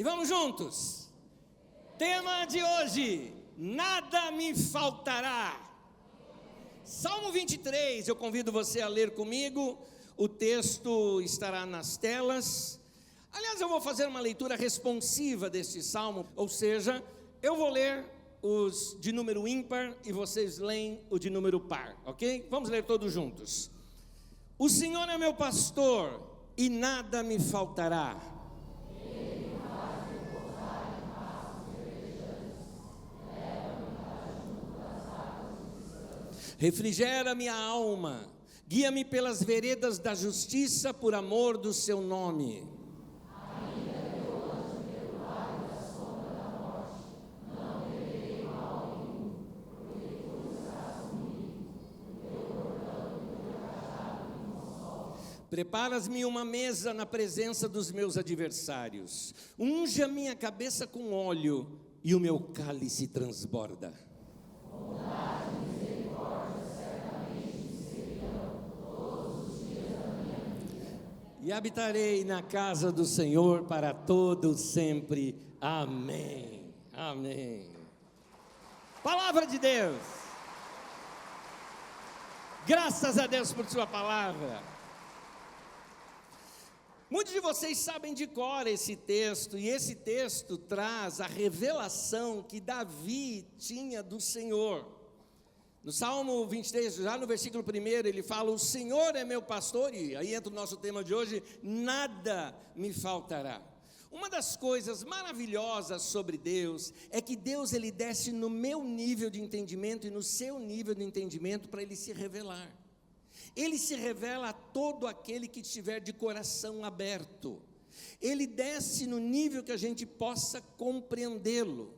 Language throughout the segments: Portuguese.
vamos juntos. Tema de hoje: nada me faltará. Salmo 23, eu convido você a ler comigo. O texto estará nas telas. Aliás, eu vou fazer uma leitura responsiva deste salmo, ou seja, eu vou ler os de número ímpar e vocês leem o de número par, ok? Vamos ler todos juntos. O Senhor é meu pastor e nada me faltará. Refrigera minha alma, guia-me pelas veredas da justiça por amor do seu nome. Preparas-me uma mesa na presença dos meus adversários. Unge a minha cabeça com óleo e o meu cálice transborda. Bondade e misericórdia certamente me seguirão todos os dias da minha vida. E habitarei na casa do Senhor para todo sempre. Amém. Amém. Palavra de Deus. Graças a Deus por sua palavra. Muitos de vocês sabem de cor esse texto, e esse texto traz a revelação que Davi tinha do Senhor. No Salmo 23, já no versículo 1, ele fala: o Senhor é meu pastor, e aí entra o nosso tema de hoje: nada me faltará. Uma das coisas maravilhosas sobre Deus é que Deus, ele desce no meu nível de entendimento e no seu nível de entendimento para ele se revelar. Ele se revela a todo aquele que estiver de coração aberto. Ele desce no nível que a gente possa compreendê-lo.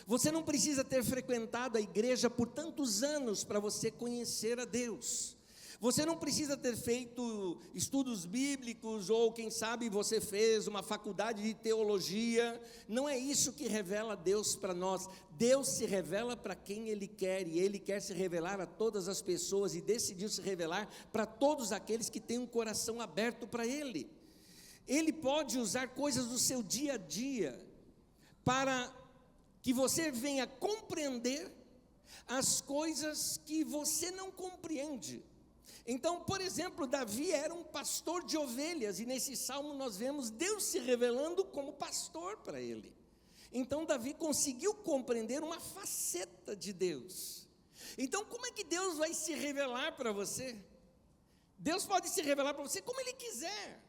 Você não precisa ter frequentado a igreja por tantos anos para você conhecer a Deus. Você não precisa ter feito estudos bíblicos, ou quem sabe você fez uma faculdade de teologia. Não é isso que revela Deus para nós. Deus se revela para quem Ele quer, e Ele quer se revelar a todas as pessoas, e decidiu se revelar para todos aqueles que têm um coração aberto para Ele. Ele pode usar coisas do seu dia a dia, para que você venha compreender as coisas que você não compreende. Então, por exemplo, Davi era um pastor de ovelhas, e nesse salmo nós vemos Deus se revelando como pastor para ele. Então Davi conseguiu compreender uma faceta de Deus. Então, como é que Deus vai se revelar para você? Deus pode se revelar para você como Ele quiser.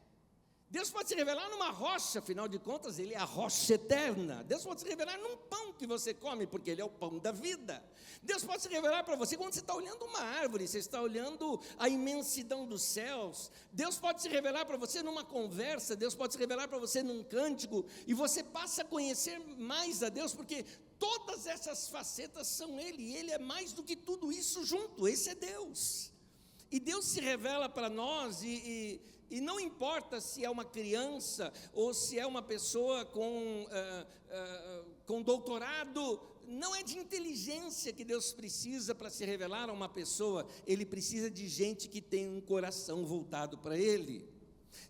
Deus pode se revelar numa rocha, afinal de contas Ele é a rocha eterna. Deus pode se revelar num pão que você come, porque Ele é o pão da vida. Deus pode se revelar para você quando você está olhando uma árvore, você está olhando a imensidão dos céus. Deus pode se revelar para você numa conversa, Deus pode se revelar para você num cântico, e você passa a conhecer mais a Deus, porque todas essas facetas são Ele, e Ele é mais do que tudo isso junto. Esse é Deus. E Deus se revela para nós, e não importa se é uma criança ou se é uma pessoa com doutorado, não é de inteligência que Deus precisa para se revelar a uma pessoa. Ele precisa de gente que tem um coração voltado para Ele.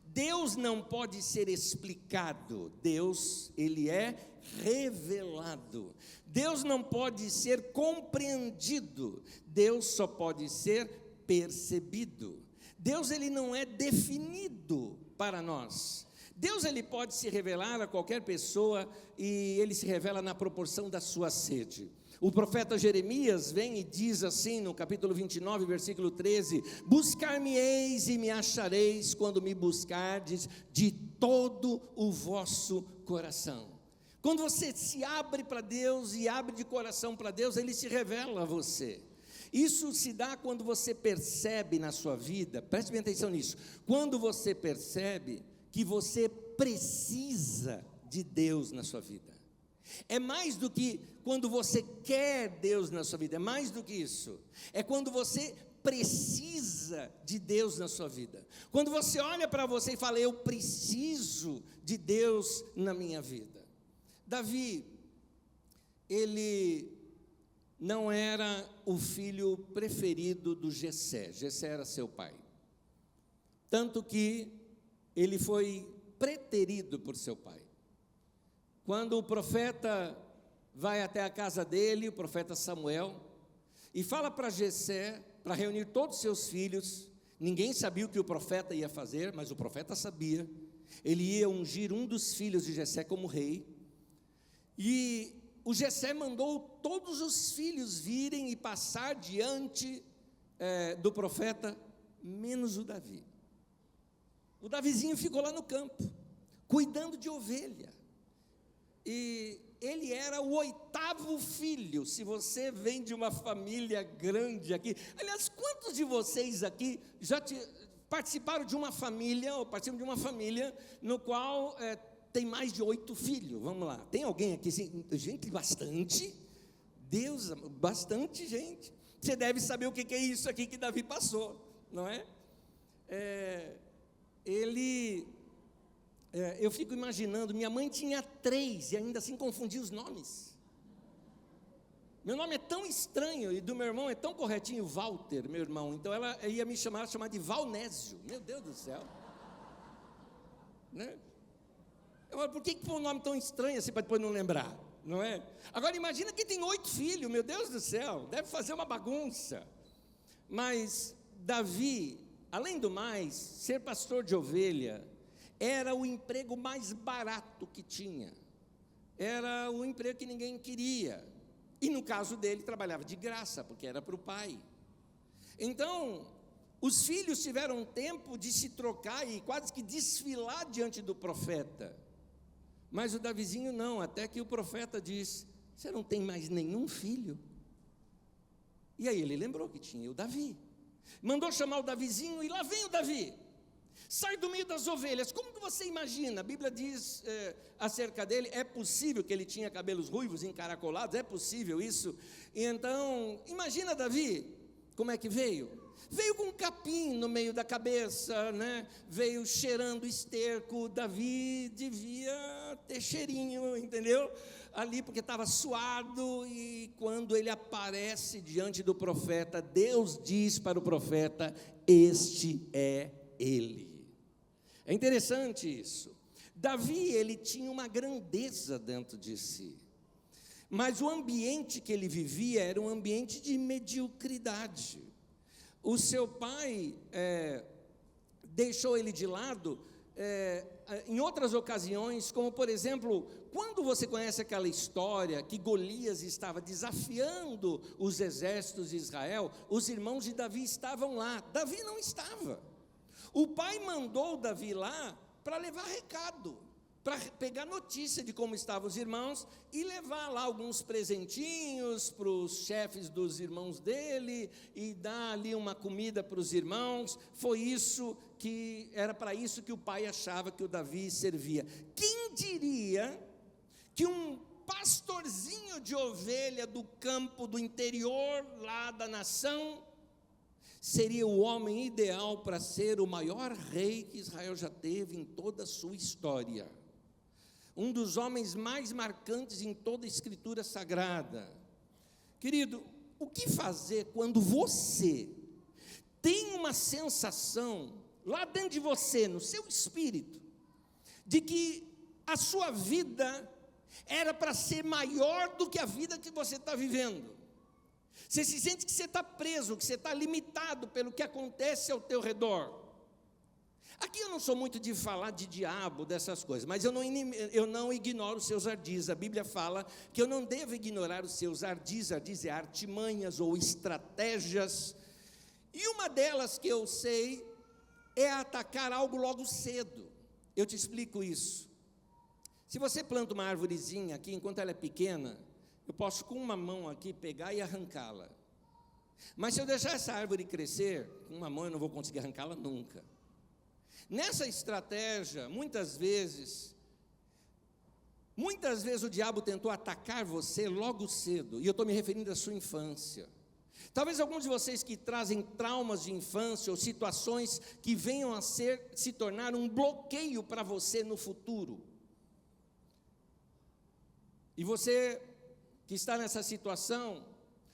Deus não pode ser explicado, Deus, Ele é revelado. Deus não pode ser compreendido, Deus só pode ser percebido. Deus, ele não é definido para nós. Deus, ele pode se revelar a qualquer pessoa, e ele se revela na proporção da sua sede. O profeta Jeremias vem e diz assim no capítulo 29, versículo 13: buscar-me-eis e me achareis quando me buscardes de todo o vosso coração. Quando você se abre para Deus e abre de coração para Deus, Ele se revela a você. Isso se dá quando você percebe na sua vida, preste bem atenção nisso, quando você percebe que você precisa de Deus na sua vida. É mais do que quando você quer Deus na sua vida, é mais do que isso. É quando você precisa de Deus na sua vida. Quando você olha para você e fala: eu preciso de Deus na minha vida. Davi, ele não era o filho preferido do Jessé. Jessé era seu pai. Tanto que ele foi preterido por seu pai. quando o profeta vai até a casa dele, o profeta Samuel, e fala para Jessé, para reunir todos os seus filhos. Ninguém sabia o que o profeta ia fazer, mas o profeta sabia. Ele ia ungir um dos filhos de Jessé como rei, e o Jessé mandou todos os filhos virem e passar diante do profeta, menos o Davi. O Davizinho ficou lá no campo, cuidando de ovelha, e ele era o 8º filho. Se você vem de uma família grande aqui, aliás, quantos de vocês aqui já participaram de uma família, ou participam de uma família, no qual tem mais de 8 filhos? Vamos lá, tem alguém aqui? Gente, bastante, Deus, bastante gente. Você deve saber o que é isso aqui que Davi passou, não é? Eu fico imaginando, minha mãe tinha 3 e ainda assim confundia os nomes. Meu nome é tão estranho e do meu irmão é tão corretinho, Walter, meu irmão. Então ela ia me chamar de Valnésio. Meu Deus do céu, né? Eu falo, por que põe um nome tão estranho assim para depois não lembrar, não é? Agora imagina quem tem 8 filhos, meu Deus do céu, deve fazer uma bagunça. Mas Davi, além do mais, ser pastor de ovelha era o emprego mais barato que tinha, era o emprego que ninguém queria, e no caso dele trabalhava de graça, porque era para o pai. Então os filhos tiveram tempo de se trocar e quase que desfilar diante do profeta, mas o Davizinho não, até que o profeta diz: você não tem mais nenhum filho? E aí ele lembrou que tinha o Davi, mandou chamar o Davizinho, e lá vem o Davi, sai do meio das ovelhas. Como que você imagina? A Bíblia diz acerca dele, é possível que ele tinha cabelos ruivos, encaracolados, é possível isso? E então, imagina Davi, como é que veio? Veio com um capim no meio da cabeça, né? Veio cheirando esterco. Davi devia ter cheirinho, entendeu? Ali, porque estava suado, e quando ele aparece diante do profeta, Deus diz para o profeta: este é ele. É interessante isso. Davi, ele tinha uma grandeza dentro de si, mas o ambiente que ele vivia era um ambiente de mediocridade. O seu pai deixou ele de lado em outras ocasiões, como por exemplo, quando você conhece aquela história que Golias estava desafiando os exércitos de Israel, os irmãos de Davi estavam lá, Davi não estava. O pai mandou Davi lá para levar recado, para pegar notícia de como estavam os irmãos e levar lá alguns presentinhos para os chefes dos irmãos dele e dar ali uma comida para os irmãos. Foi isso que era, para isso que o pai achava que o Davi servia. Quem diria que um pastorzinho de ovelha do campo do interior lá da nação seria o homem ideal para ser o maior rei que Israel já teve em toda a sua história, um dos homens mais marcantes em toda a Escritura Sagrada. Querido, o que fazer quando você tem uma sensação lá dentro de você, no seu espírito, de que a sua vida era para ser maior do que a vida que você está vivendo? Você se sente que você está preso, que você está limitado pelo que acontece ao teu redor. Aqui eu não sou muito de falar de diabo, dessas coisas, mas eu não ignoro os seus ardis. A Bíblia fala que eu não devo ignorar os seus ardis. Ardis é artimanhas ou estratégias, e uma delas que eu sei é atacar algo logo cedo. Eu te explico isso. Se você planta uma árvorezinha aqui, enquanto ela é pequena, eu posso com uma mão aqui pegar e arrancá-la, mas se eu deixar essa árvore crescer, com uma mão eu não vou conseguir arrancá-la nunca. Nessa estratégia, muitas vezes o diabo tentou atacar você logo cedo, e eu estou me referindo à sua infância. Talvez alguns de vocês que trazem traumas de infância ou situações que venham a se tornar um bloqueio para você no futuro. E você que está nessa situação,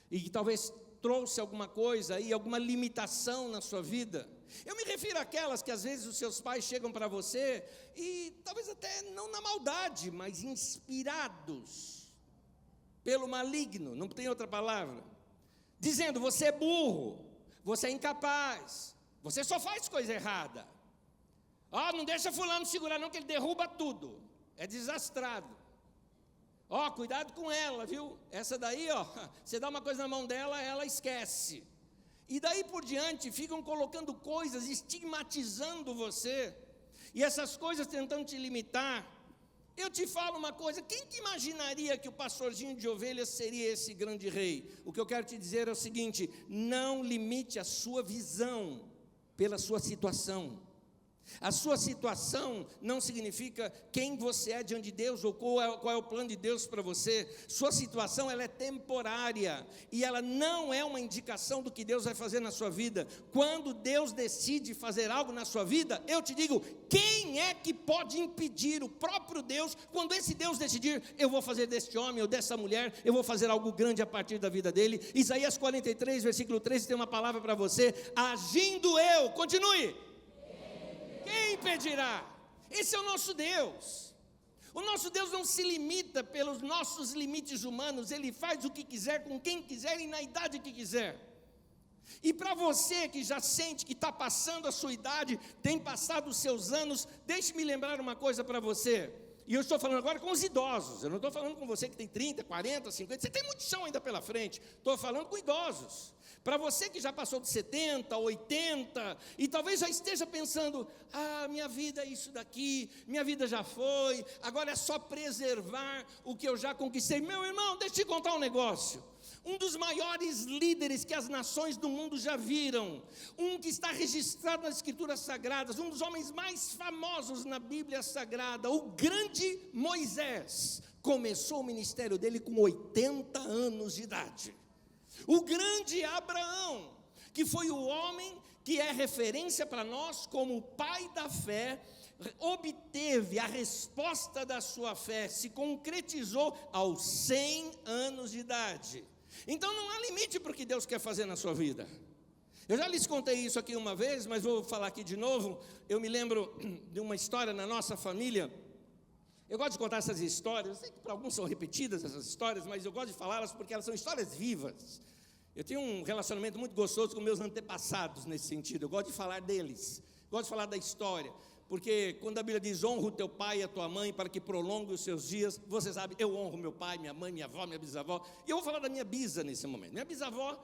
e que talvez trouxe alguma coisa aí, alguma limitação na sua vida. Eu me refiro àquelas que às vezes os seus pais chegam para você e talvez até não na maldade, mas inspirados pelo maligno, não tem outra palavra, dizendo: você é burro, você é incapaz, você só faz coisa errada. Não deixa fulano segurar não, que ele derruba tudo, é desastrado. Cuidado com ela, viu? Essa daí, você dá uma coisa na mão dela, ela esquece. E daí por diante, ficam colocando coisas, estigmatizando você, e essas coisas tentando te limitar. Eu te falo uma coisa, quem que imaginaria que o pastorzinho de ovelhas seria esse grande rei? O que eu quero te dizer é o seguinte: não limite a sua visão pela sua situação. A sua situação não significa quem você é diante de Deus ou qual é o plano de Deus para você. Sua situação, ela é temporária e ela não é uma indicação do que Deus vai fazer na sua vida. Quando Deus decide fazer algo na sua vida, eu te digo, quem é que pode impedir? O próprio Deus. Quando esse Deus decidir: eu vou fazer deste homem ou dessa mulher, eu vou fazer algo grande a partir da vida dele. Isaías 43, versículo 13, tem uma palavra para você: agindo eu, continue. Quem impedirá? Esse é o nosso Deus. O nosso Deus não se limita pelos nossos limites humanos. Ele faz o que quiser, com quem quiser e na idade que quiser. E para você que já sente que está passando a sua idade, tem passado os seus anos, deixe-me lembrar uma coisa para você. E eu estou falando agora com os idosos. Eu não estou falando com você que tem 30, 40, 50. Você tem muito chão ainda pela frente. Estou falando com idosos. Para você que já passou de 70, 80, e talvez já esteja pensando: minha vida é isso daqui, minha vida já foi, agora é só preservar o que eu já conquistei. Meu irmão, deixa eu te contar um negócio. Um dos maiores líderes que as nações do mundo já viram, um que está registrado nas Escrituras Sagradas, um dos homens mais famosos na Bíblia Sagrada, o grande Moisés, começou o ministério dele com 80 anos de idade. O grande Abraão, que foi o homem que é referência para nós como o pai da fé, obteve a resposta da sua fé, se concretizou aos 100 anos de idade. Então não há limite para o que Deus quer fazer na sua vida. Eu já lhes contei isso aqui uma vez, mas vou falar aqui de novo. Eu me lembro de uma história na nossa família. Eu gosto de contar essas histórias. Eu sei que para alguns são repetidas essas histórias, mas eu gosto de falá-las porque elas são histórias vivas. Eu tenho um relacionamento muito gostoso com meus antepassados nesse sentido. Eu gosto de falar deles, gosto de falar da história. Porque quando a Bíblia diz: honra o teu pai e a tua mãe para que prolongue os seus dias, você sabe, eu honro meu pai, minha mãe, minha avó, minha bisavó. E eu vou falar da minha bisa nesse momento. Minha bisavó,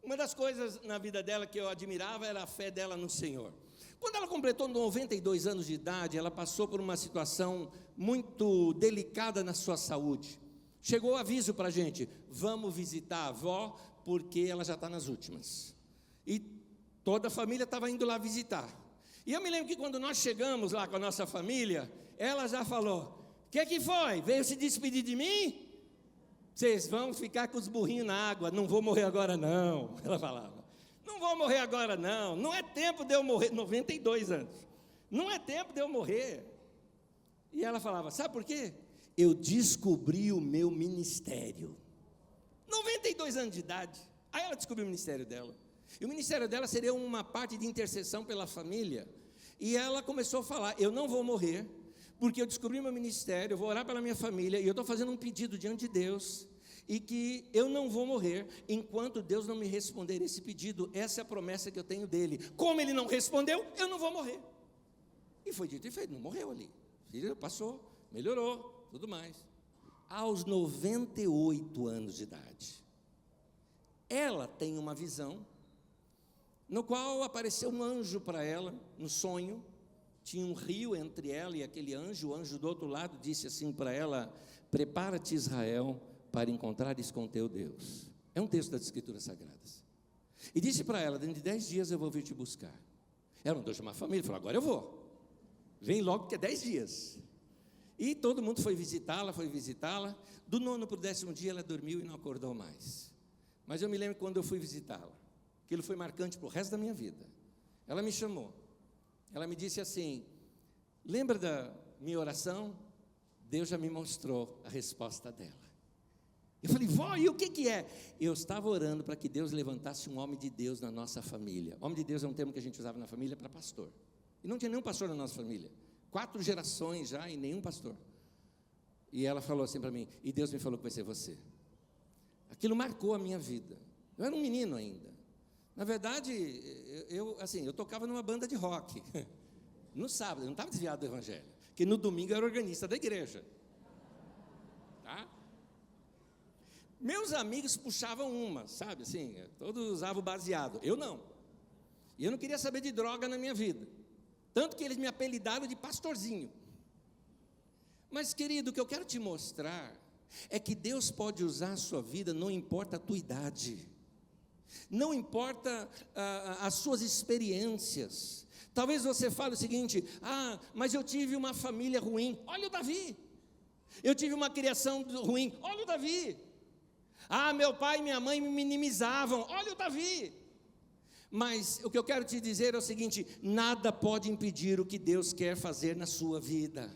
uma das coisas na vida dela que eu admirava era a fé dela no Senhor. Quando ela completou 92 anos de idade, ela passou por uma situação muito delicada na sua saúde. Chegou o aviso para a gente: vamos visitar a avó, porque ela já está nas últimas. E toda a família estava indo lá visitar. E eu me lembro que quando nós chegamos lá com a nossa família, ela já falou: o que foi? Veio se despedir de mim? Vocês vão ficar com os burrinhos na água, não vou morrer agora não. Ela falava: não vou morrer agora não, não é tempo de eu morrer. 92 anos, não é tempo de eu morrer. E ela falava: sabe por quê? Eu descobri o meu ministério. 92 anos de idade, aí ela descobriu o ministério dela. E o ministério dela seria uma parte de intercessão pela família. E ela começou a falar: eu não vou morrer, porque eu descobri meu ministério, eu vou orar pela minha família, e eu estou fazendo um pedido diante de Deus, e que eu não vou morrer, enquanto Deus não me responder esse pedido. Essa é a promessa que eu tenho dele. Como ele não respondeu, eu não vou morrer. E foi dito e feito, não morreu ali. Filho, passou, melhorou, tudo mais. Aos 98 anos de idade, ela tem uma visão, no qual apareceu um anjo para ela, no sonho. Tinha um rio entre ela e aquele anjo. O anjo do outro lado disse assim para ela: prepara-te, Israel, para encontrares com teu Deus. É um texto das Escrituras Sagradas. E disse para ela: dentro de 10 dias eu vou vir te buscar. Ela mandou chamar a família, falou: agora eu vou, vem logo porque é 10 dias. E todo mundo foi visitá-la, do 9º para o 10º dia ela dormiu e não acordou mais. Mas eu me lembro quando eu fui visitá-la, aquilo foi marcante para o resto da minha vida. Ela me chamou, ela me disse assim: lembra da minha oração? Deus já me mostrou a resposta dela. Eu falei, vó, e o que é? Eu estava orando para que Deus levantasse um homem de Deus na nossa família. Homem de Deus é um termo que a gente usava na família para pastor. E não tinha nenhum pastor na nossa família. 4 gerações já e nenhum pastor. E ela falou assim para mim, e Deus me falou que vai ser você. Aquilo marcou a minha vida. Eu era um menino ainda. Na verdade, eu tocava numa banda de rock. No sábado, eu não estava desviado do evangelho. Porque no domingo eu era organista da igreja. Tá? Meus amigos puxavam uma, sabe assim, todos usavam baseado. Eu não. E eu não queria saber de droga na minha vida. Tanto que eles me apelidaram de pastorzinho. Mas, querido, o que eu quero te mostrar é que Deus pode usar a sua vida, não importa a tua idade. Não importa as suas experiências. Talvez você fale o seguinte, mas eu tive uma família ruim. Olha o Davi. Eu tive uma criação ruim. Olha o Davi. Meu pai e minha mãe me minimizavam. Olha o Davi. Mas o que eu quero te dizer é o seguinte, nada pode impedir o que Deus quer fazer na sua vida.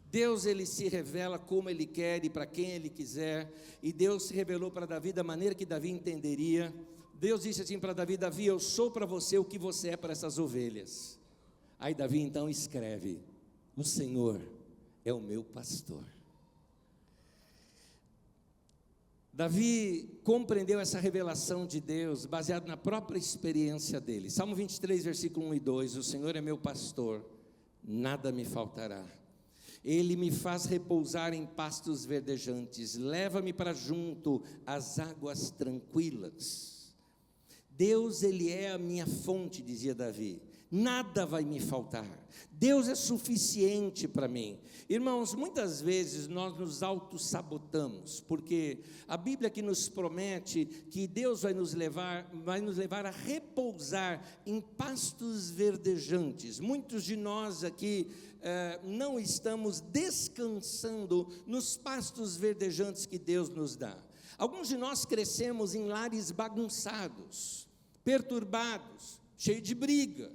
Deus, Ele se revela como Ele quer e para quem Ele quiser, e Deus se revelou para Davi da maneira que Davi entenderia. Deus disse assim para Davi, Davi, eu sou para você o que você é para essas ovelhas. Aí Davi então escreve, o Senhor é o meu pastor. Davi compreendeu essa revelação de Deus, baseado na própria experiência dele. Salmo 23, versículo 1 e 2, o Senhor é meu pastor, nada me faltará. Ele me faz repousar em pastos verdejantes, leva-me para junto às águas tranquilas. Deus, Ele é a minha fonte, dizia Davi, nada vai me faltar, Deus é suficiente para mim. Irmãos, muitas vezes nós nos autossabotamos, porque a Bíblia que nos promete que Deus vai nos levar a repousar em pastos verdejantes. Muitos de nós aqui não estamos descansando nos pastos verdejantes que Deus nos dá. Alguns de nós crescemos em lares bagunçados, perturbados, cheios de briga,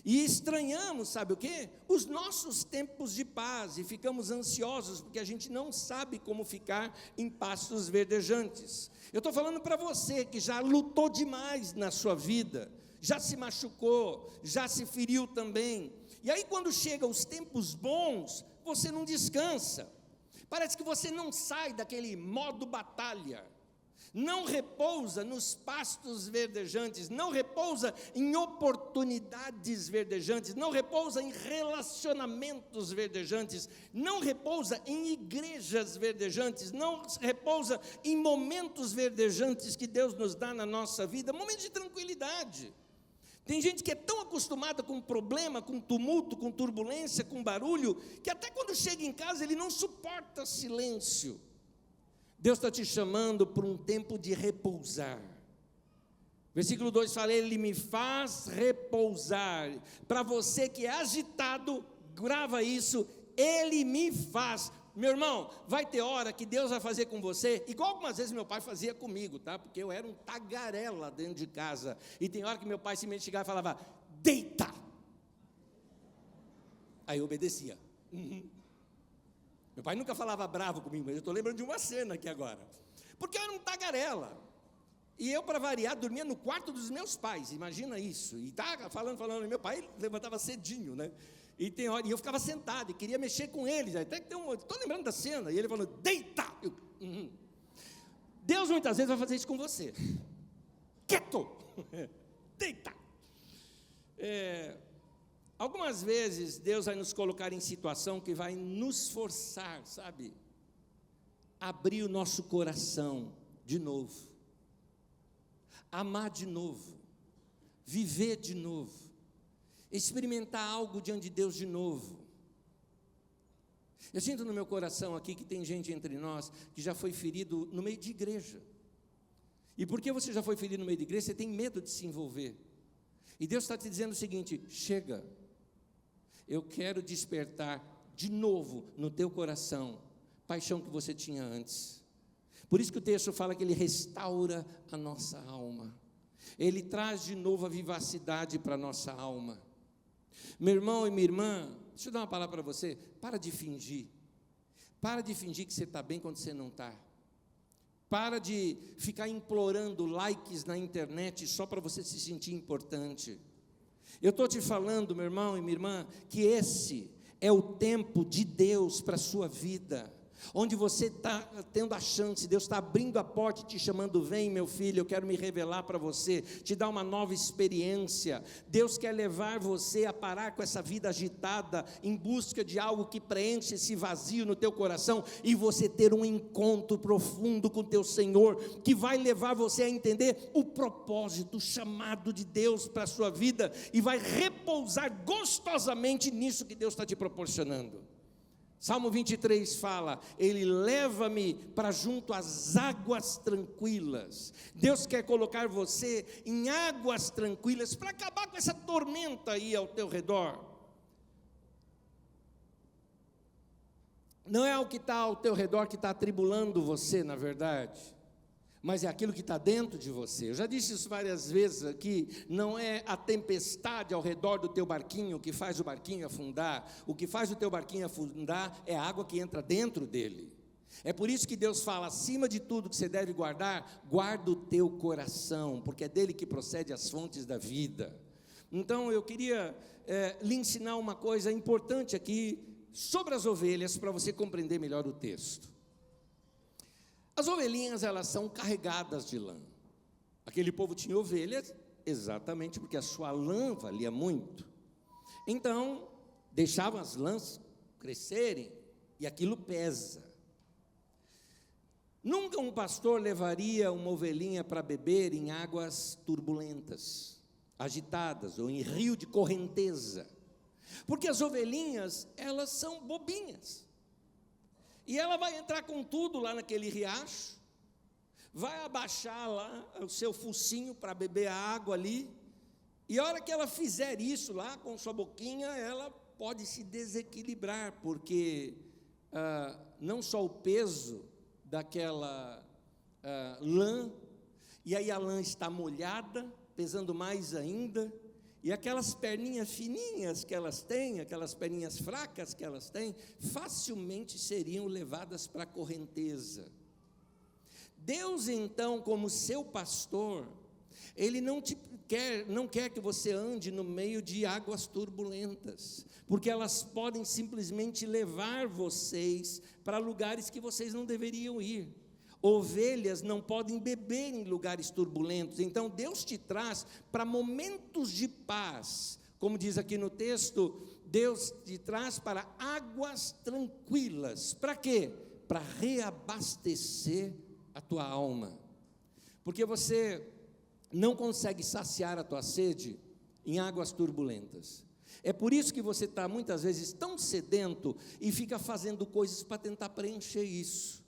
e estranhamos, sabe o quê? Os nossos tempos de paz, e ficamos ansiosos, porque a gente não sabe como ficar em pastos verdejantes. Eu estou falando para você que já lutou demais na sua vida, já se machucou, já se feriu também, e aí quando chegam os tempos bons, você não descansa, parece que você não sai daquele modo batalha, não repousa nos pastos verdejantes, não repousa em oportunidades verdejantes, não repousa em relacionamentos verdejantes, não repousa em igrejas verdejantes, não repousa em momentos verdejantes que Deus nos dá na nossa vida, momentos de tranquilidade. Tem gente que é tão acostumada com problema, com tumulto, com turbulência, com barulho, que até quando chega em casa ele não suporta silêncio. Deus está te chamando para um tempo de repousar. Versículo 2 fala, Ele me faz repousar. Para você que é agitado, grava isso, Ele me faz. Meu irmão, vai ter hora que Deus vai fazer com você, igual algumas vezes meu pai fazia comigo, tá? Porque eu era um tagarela dentro de casa. E tem hora que meu pai simplesmente chegava e falava, deita. Aí eu obedecia. Meu pai nunca falava bravo comigo, mas eu estou lembrando de uma cena aqui agora. Porque eu era um tagarela. E eu, para variar, dormia no quarto dos meus pais, imagina isso. E estava falando, meu pai levantava cedinho, né? E eu ficava sentado e queria mexer com eles. Até que estou lembrando da cena, e ele falou, deita! Deus muitas vezes vai fazer isso com você. Quieto! Deita! Algumas vezes Deus vai nos colocar em situação que vai nos forçar, sabe? Abrir o nosso coração de novo. Amar de novo. Viver de novo. Experimentar algo diante de Deus de novo. Eu sinto no meu coração aqui que tem gente entre nós que já foi ferido no meio de igreja. E porque você já foi ferido no meio de igreja, você tem medo de se envolver. E Deus está te dizendo o seguinte, chega. Eu quero despertar de novo no teu coração paixão que você tinha antes. Por isso que o texto fala que Ele restaura a nossa alma. Ele traz de novo a vivacidade para a nossa alma. Meu irmão e minha irmã, deixa eu dar uma palavra para você, para de fingir. Para de fingir que você está bem quando você não está. Para de ficar implorando likes na internet só para você se sentir importante. Eu estou te falando, meu irmão e minha irmã, que esse é o tempo de Deus para a sua vida, onde você está tendo a chance, Deus está abrindo a porta e te chamando, vem meu filho, eu quero me revelar para você, te dar uma nova experiência. Deus quer levar você a parar com essa vida agitada, em busca de algo que preenche esse vazio no teu coração, e você ter um encontro profundo com o teu Senhor, que vai levar você a entender o propósito, o chamado de Deus para a sua vida, e vai repousar gostosamente nisso que Deus está te proporcionando. Salmo 23 fala, Ele leva-me para junto às águas tranquilas. Deus quer colocar você em águas tranquilas, para acabar com essa tormenta aí ao teu redor. Não é o que está ao teu redor que está atribulando você, na verdade, mas é aquilo que está dentro de você. Eu já disse isso várias vezes aqui, não é a tempestade ao redor do teu barquinho que faz o barquinho afundar. O que faz o teu barquinho afundar é a água que entra dentro dele. É por isso que Deus fala, acima de tudo que você deve guardar, guarda o teu coração, porque é dele que procede as fontes da vida. Então eu queria lhe ensinar uma coisa importante aqui sobre as ovelhas, para você compreender melhor o texto. As ovelhinhas, elas são carregadas de lã. Aquele povo tinha ovelhas, exatamente porque a sua lã valia muito. Então, deixavam as lãs crescerem, e aquilo pesa. Nunca um pastor levaria uma ovelhinha para beber em águas turbulentas, agitadas, ou em rio de correnteza. Porque as ovelhinhas, elas são bobinhas. E ela vai entrar com tudo lá naquele riacho, vai abaixar lá o seu focinho para beber a água ali, e a hora que ela fizer isso lá com sua boquinha, ela pode se desequilibrar, porque não só o peso daquela lã, e aí a lã está molhada, pesando mais ainda, e aquelas perninhas fininhas que elas têm, aquelas perninhas fracas que elas têm, facilmente seriam levadas para a correnteza. Deus, então, como seu pastor, Ele não quer que você ande no meio de águas turbulentas, porque elas podem simplesmente levar vocês para lugares que vocês não deveriam ir. Ovelhas não podem beber em lugares turbulentos, então Deus te traz para momentos de paz, como diz aqui no texto, Deus te traz para águas tranquilas. Para quê? Para reabastecer a tua alma, porque você não consegue saciar a tua sede em águas turbulentas. É por isso que você está muitas vezes tão sedento e fica fazendo coisas para tentar preencher isso.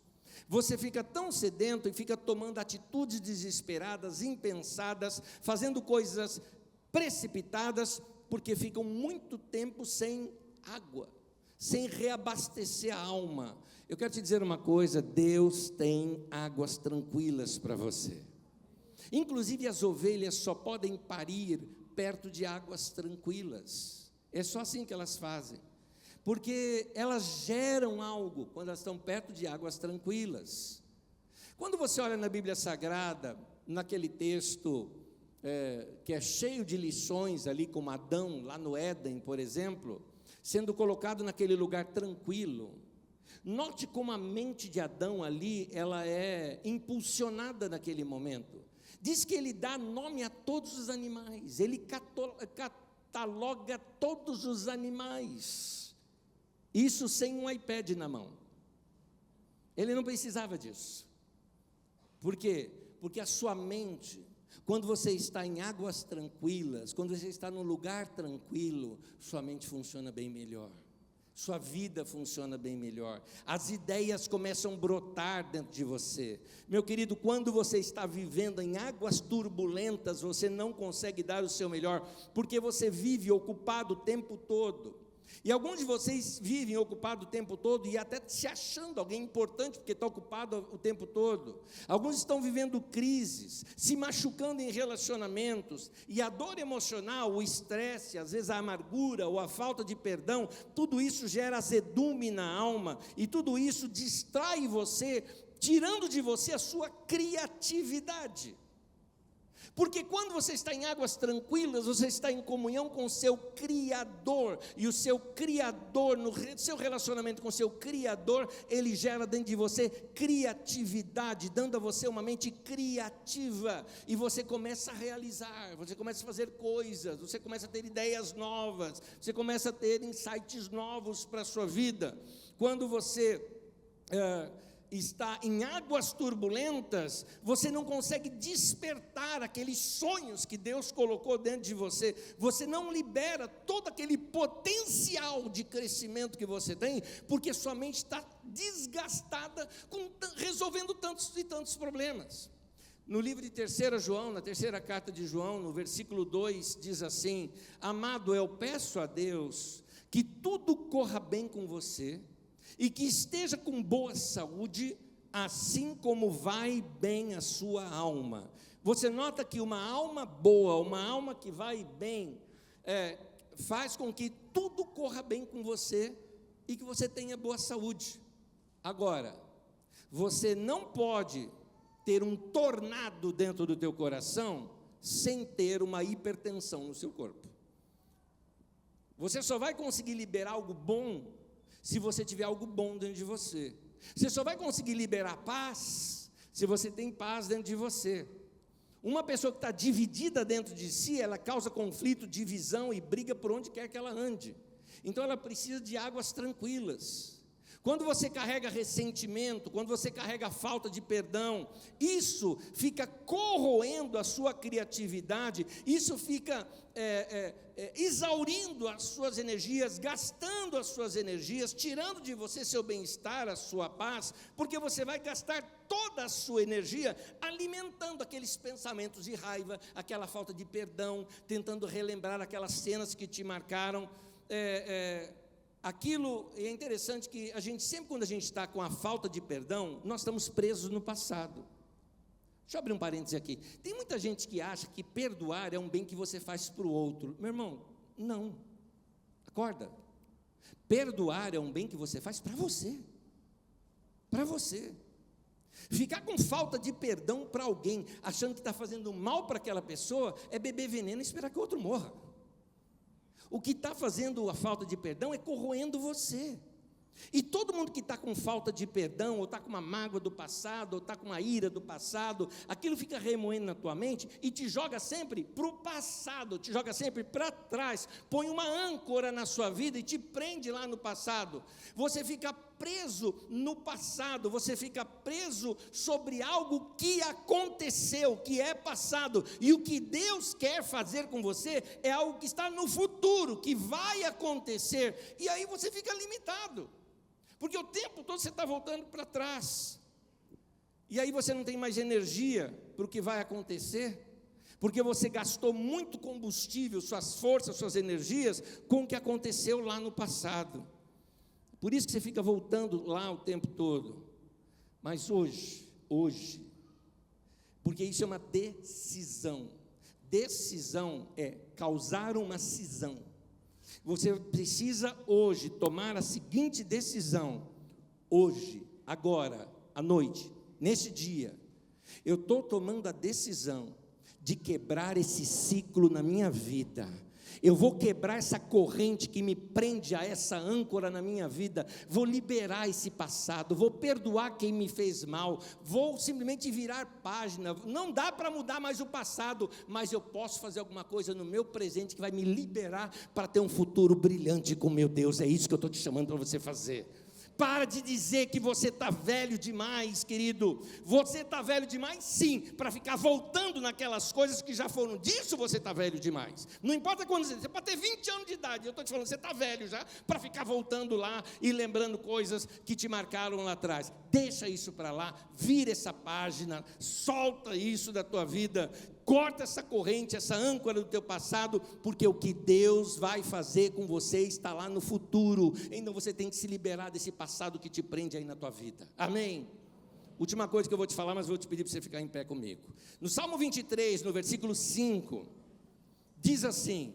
Você fica tão sedento e fica tomando atitudes desesperadas, impensadas, fazendo coisas precipitadas, porque ficam muito tempo sem água, sem reabastecer a alma. Eu quero te dizer uma coisa, Deus tem águas tranquilas para você. Inclusive as ovelhas só podem parir perto de águas tranquilas. É só assim que elas fazem. Porque elas geram algo quando elas estão perto de águas tranquilas. Quando você olha na Bíblia Sagrada, naquele texto que é cheio de lições ali, como Adão, lá no Éden, por exemplo, sendo colocado naquele lugar tranquilo, note como a mente de Adão ali, ela é impulsionada naquele momento. Diz que ele dá nome a todos os animais, ele cataloga todos os animais. Isso sem um iPad na mão. Ele não precisava disso. Por quê? Porque a sua mente, quando você está em águas tranquilas, quando você está num lugar tranquilo, sua mente funciona bem melhor. Sua vida funciona bem melhor. As ideias começam a brotar dentro de você. Meu querido, quando você está vivendo em águas turbulentas, você não consegue dar o seu melhor, porque você vive ocupado o tempo todo. E alguns de vocês vivem ocupado o tempo todo e até se achando alguém importante porque está ocupado o tempo todo. Alguns estão vivendo crises, se machucando em relacionamentos, e a dor emocional, o estresse, às vezes a amargura ou a falta de perdão, tudo isso gera azedume na alma, e tudo isso distrai você, tirando de você a sua criatividade. Porque quando você está em águas tranquilas, você está em comunhão com o seu Criador, e o seu Criador, no seu relacionamento com o seu Criador, ele gera dentro de você criatividade, dando a você uma mente criativa, e você começa a realizar, você começa a fazer coisas, você começa a ter ideias novas, você começa a ter insights novos para a sua vida. Quando você está em águas turbulentas, você não consegue despertar aqueles sonhos que Deus colocou dentro de você, você não libera todo aquele potencial de crescimento que você tem, porque sua mente está desgastada, resolvendo tantos e tantos problemas. No livro de 3 João, na terceira carta de João, no versículo 2, diz assim: amado, eu peço a Deus que tudo corra bem com você, e que esteja com boa saúde, assim como vai bem a sua alma. Você nota que uma alma boa, uma alma que vai bem, faz com que tudo corra bem com você, e que você tenha boa saúde. Agora, você não pode ter um tornado dentro do teu coração, sem ter uma hipertensão no seu corpo. Você só vai conseguir liberar algo bom, se você tiver algo bom dentro de você. Você só vai conseguir liberar paz, se você tem paz dentro de você. Uma pessoa que está dividida dentro de si, ela causa conflito, divisão e briga por onde quer que ela ande. Então ela precisa de águas tranquilas. Quando você carrega ressentimento, quando você carrega falta de perdão, isso fica corroendo a sua criatividade, isso fica exaurindo as suas energias, gastando as suas energias, tirando de você seu bem-estar, a sua paz, porque você vai gastar toda a sua energia alimentando aqueles pensamentos de raiva, aquela falta de perdão, tentando relembrar aquelas cenas que te marcaram. Aquilo é interessante que a gente, sempre quando a gente está com a falta de perdão, nós estamos presos no passado. Deixa eu abrir um parêntese aqui. Tem muita gente que acha que perdoar é um bem que você faz para o outro. Meu irmão, não. Acorda. Perdoar é um bem que você faz para você. Para você. Ficar com falta de perdão para alguém, achando que está fazendo mal para aquela pessoa, é beber veneno e esperar que o outro morra. O que está fazendo a falta de perdão é corroendo você. E todo mundo que está com falta de perdão, ou está com uma mágoa do passado, ou está com uma ira do passado, aquilo fica remoendo na tua mente e te joga sempre para o passado, te joga sempre para trás, põe uma âncora na sua vida e te prende lá no passado. Você fica preso no passado, você fica preso sobre algo que aconteceu, que é passado, e o que Deus quer fazer com você é algo que está no futuro, que vai acontecer, e aí você fica limitado, porque o tempo todo você está voltando para trás, e aí você não tem mais energia para o que vai acontecer, porque você gastou muito combustível, suas forças, suas energias, com o que aconteceu lá no passado. Por isso que você fica voltando lá o tempo todo. Mas hoje, porque isso é uma decisão. Decisão é causar uma cisão. Você precisa hoje tomar a seguinte decisão. Hoje, agora, à noite, nesse dia, eu estou tomando a decisão de quebrar esse ciclo na minha vida. Eu vou quebrar essa corrente que me prende a essa âncora na minha vida, vou liberar esse passado, vou perdoar quem me fez mal, vou simplesmente virar página. Não dá para mudar mais o passado, mas eu posso fazer alguma coisa no meu presente que vai me liberar para ter um futuro brilhante com meu Deus. É isso que eu estou te chamando para você fazer. Para de dizer que você está velho demais, querido. Você está velho demais, sim, para ficar voltando naquelas coisas que já foram. Disso você está velho demais. Não importa quando você pode ter 20 anos de idade. Eu estou te falando, você está velho já, para ficar voltando lá e lembrando coisas que te marcaram lá atrás. Deixa isso para lá, vira essa página, solta isso da tua vida. corta essa corrente, essa âncora do teu passado, porque o que Deus vai fazer com você está lá no futuro. Então você tem que se liberar desse passado que te prende aí na tua vida, amém? Última coisa que eu vou te falar, mas vou te pedir para você ficar em pé comigo. No Salmo 23, no versículo 5, diz assim,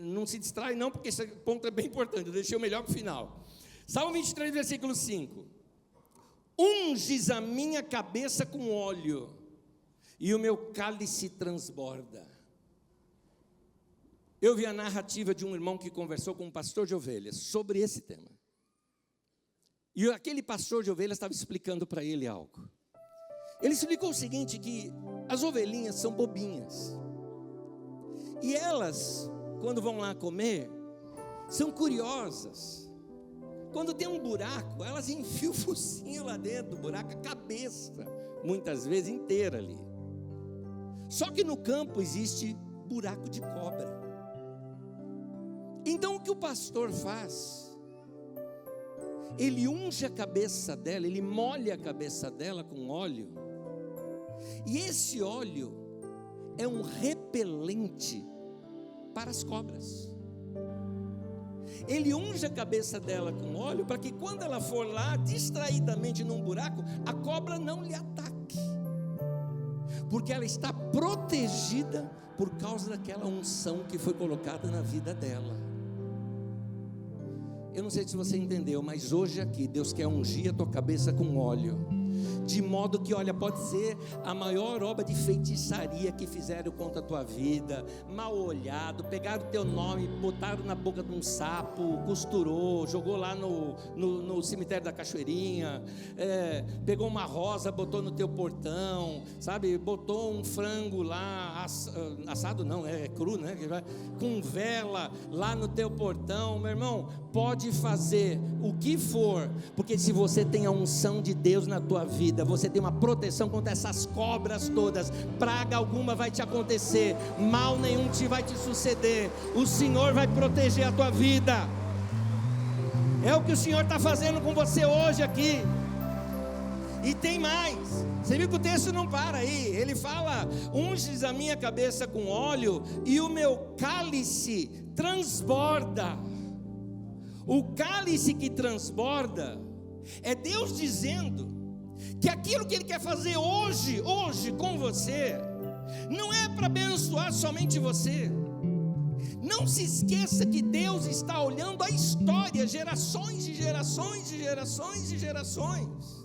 não se distrai não, porque esse ponto é bem importante, eu deixei o melhor para o final. Salmo 23, versículo 5: unges a minha cabeça com óleo, e o meu cálice transborda. Eu vi a narrativa de um irmão que conversou com um pastor de ovelhas sobre esse tema. E aquele pastor de ovelhas estava explicando para ele algo. Ele explicou o seguinte, que as ovelhinhas são bobinhas. E elas, quando vão lá comer, são curiosas. Quando tem um buraco, elas enfiam o focinho lá dentro do buraco, a cabeça, muitas vezes inteira ali. Só que no campo existe buraco de cobra. Então o que o pastor faz? Ele unge a cabeça dela, ele molha a cabeça dela com óleo. E esse óleo é um repelente para as cobras. Ele unge a cabeça dela com óleo para que quando ela for lá distraidamente num buraco, a cobra não lhe ataque, porque ela está protegida por causa daquela unção que foi colocada na vida dela. Eu não sei se você entendeu, mas hoje aqui Deus quer ungir a tua cabeça com óleo, de modo que, olha, pode ser a maior obra de feitiçaria que fizeram contra a tua vida, mal olhado, pegaram o teu nome, botaram na boca de um sapo, costurou, jogou lá no cemitério da Cachoeirinha, pegou uma rosa, botou no teu portão, sabe, botou um frango lá, assado não, é cru, né, com vela lá no teu portão. Meu irmão, pode fazer o que for, porque se você tem a unção de Deus na tua vida, você tem uma proteção contra essas cobras todas. Praga alguma vai te acontecer, mal nenhum vai te suceder. O Senhor vai proteger a tua vida. É o que o Senhor está fazendo com você hoje aqui. E tem mais, você viu que o texto não para aí. Ele fala: unges a minha cabeça com óleo e o meu cálice transborda. O cálice que transborda é Deus dizendo que aquilo que Ele quer fazer hoje com você, não é para abençoar somente você. Não se esqueça que Deus está olhando a história, gerações e gerações e gerações e gerações.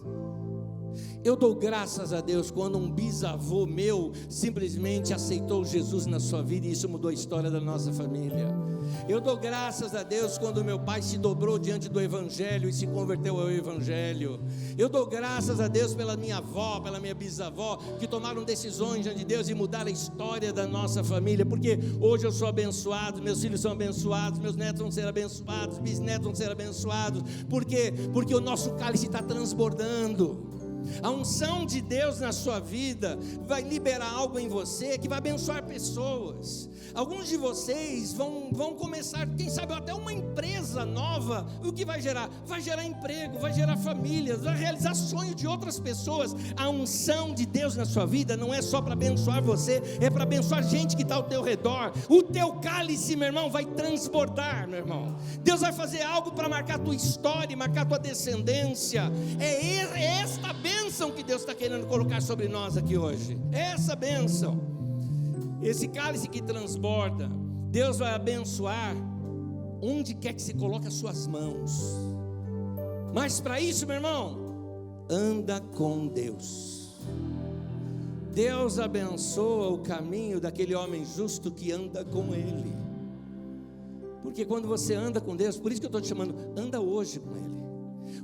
Eu dou graças a Deus quando um bisavô meu simplesmente aceitou Jesus na sua vida, e isso mudou a história da nossa família. Eu dou graças a Deus quando meu pai se dobrou diante do Evangelho e se converteu ao Evangelho. Eu dou graças a Deus pela minha avó, pela minha bisavó, que tomaram decisões diante de Deus e mudaram a história da nossa família, porque hoje eu sou abençoado, meus filhos são abençoados, meus netos vão ser abençoados, bisnetos vão ser abençoados. Por quê? Porque o nosso cálice está transbordando. A unção de Deus na sua vida vai liberar algo em você que vai abençoar pessoas. Alguns de vocês vão começar, quem sabe até uma empresa nova. O que vai gerar? Vai gerar emprego, vai gerar famílias, vai realizar sonhos de outras pessoas. A unção de Deus na sua vida não é só para abençoar você, é para abençoar gente que está ao teu redor. O teu cálice, meu irmão, vai transbordar, meu irmão. Deus vai fazer algo para marcar a tua história, marcar a tua descendência. É esta bênção que Deus está querendo colocar sobre nós aqui hoje. Essa bênção, esse cálice que transborda, Deus vai abençoar onde quer que você coloque as suas mãos. Mas para isso, meu irmão, anda com Deus. Deus abençoa o caminho daquele homem justo que anda com Ele. Porque quando você anda com Deus, por isso que eu estou te chamando, anda hoje com Ele.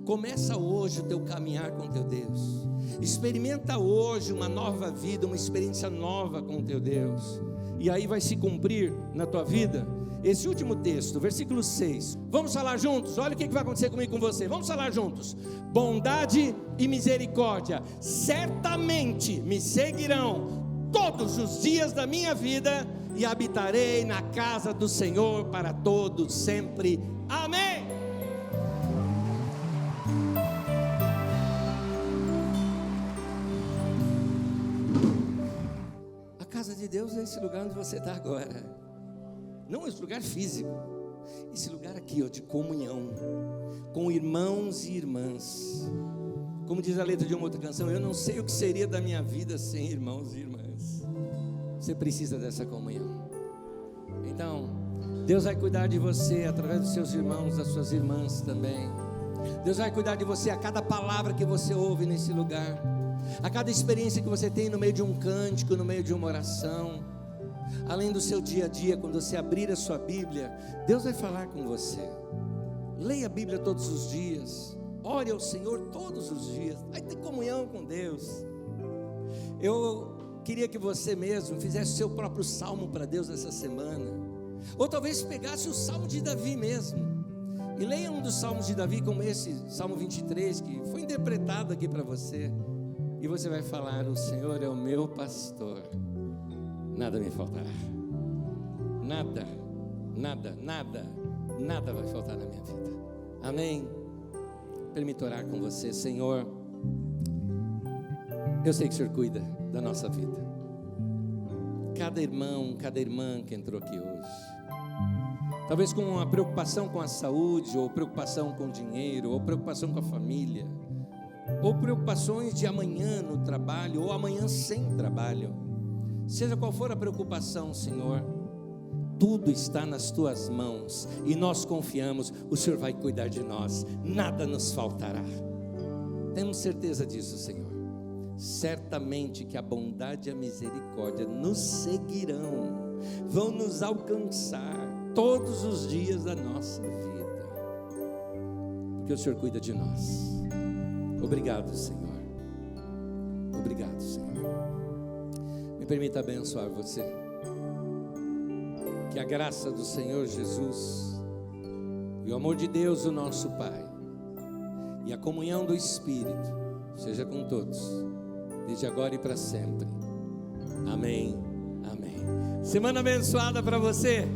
Começa hoje o teu caminhar com teu Deus. Experimenta hoje uma nova vida, uma experiência nova com teu Deus. E aí vai se cumprir na tua vida esse último texto, versículo 6. Vamos falar juntos? Olha o que vai acontecer comigo e com você. Vamos falar juntos. Bondade e misericórdia certamente me seguirão todos os dias da minha vida, e habitarei na casa do Senhor para todos sempre. Amém. A casa de de Deus é esse lugar onde você está agora. Não esse lugar físico, esse lugar aqui, ó, de comunhão com irmãos e irmãs. Como diz a letra de uma outra canção, eu não sei o que seria da minha vida sem irmãos e irmãs. Você precisa dessa comunhão. Então, Deus vai cuidar de você através dos seus irmãos, das suas irmãs também. Deus vai cuidar de você a cada palavra que você ouve nesse lugar, a cada experiência que você tem no meio de um cântico, no meio de uma oração, além do seu dia a dia. Quando você abrir a sua Bíblia, Deus vai falar com você. Leia a Bíblia todos os dias, ore ao Senhor todos os dias, vai ter comunhão com Deus. Eu queria que você mesmo fizesse o seu próprio salmo para Deus essa semana, ou talvez pegasse o salmo de Davi mesmo e leia um dos salmos de Davi, como esse Salmo 23, que foi interpretado aqui para você, e você vai falar: o Senhor é o meu pastor, nada me faltará. Nada, nada, nada, nada vai faltar na minha vida. Amém? Permita orar com você. Senhor, eu sei que o Senhor cuida da nossa vida. Cada irmão, cada irmã que entrou aqui hoje, talvez com uma preocupação com a saúde, ou preocupação com o dinheiro, ou preocupação com a família, ou preocupações de amanhã no trabalho, ou amanhã sem trabalho. Seja qual for a preocupação, Senhor, tudo está nas tuas mãos, e nós confiamos, o Senhor vai cuidar de nós, nada nos faltará. Temos certeza disso, Senhor. Certamente que a bondade e a misericórdia nos seguirão, vão nos alcançar todos os dias da nossa vida, porque o Senhor cuida de nós. Obrigado, Senhor. Obrigado, Senhor. Me permita abençoar você. Que a graça do Senhor Jesus e o amor de Deus, o nosso Pai, e a comunhão do Espírito seja com todos, desde agora e para sempre. Amém. Amém. Semana abençoada para você.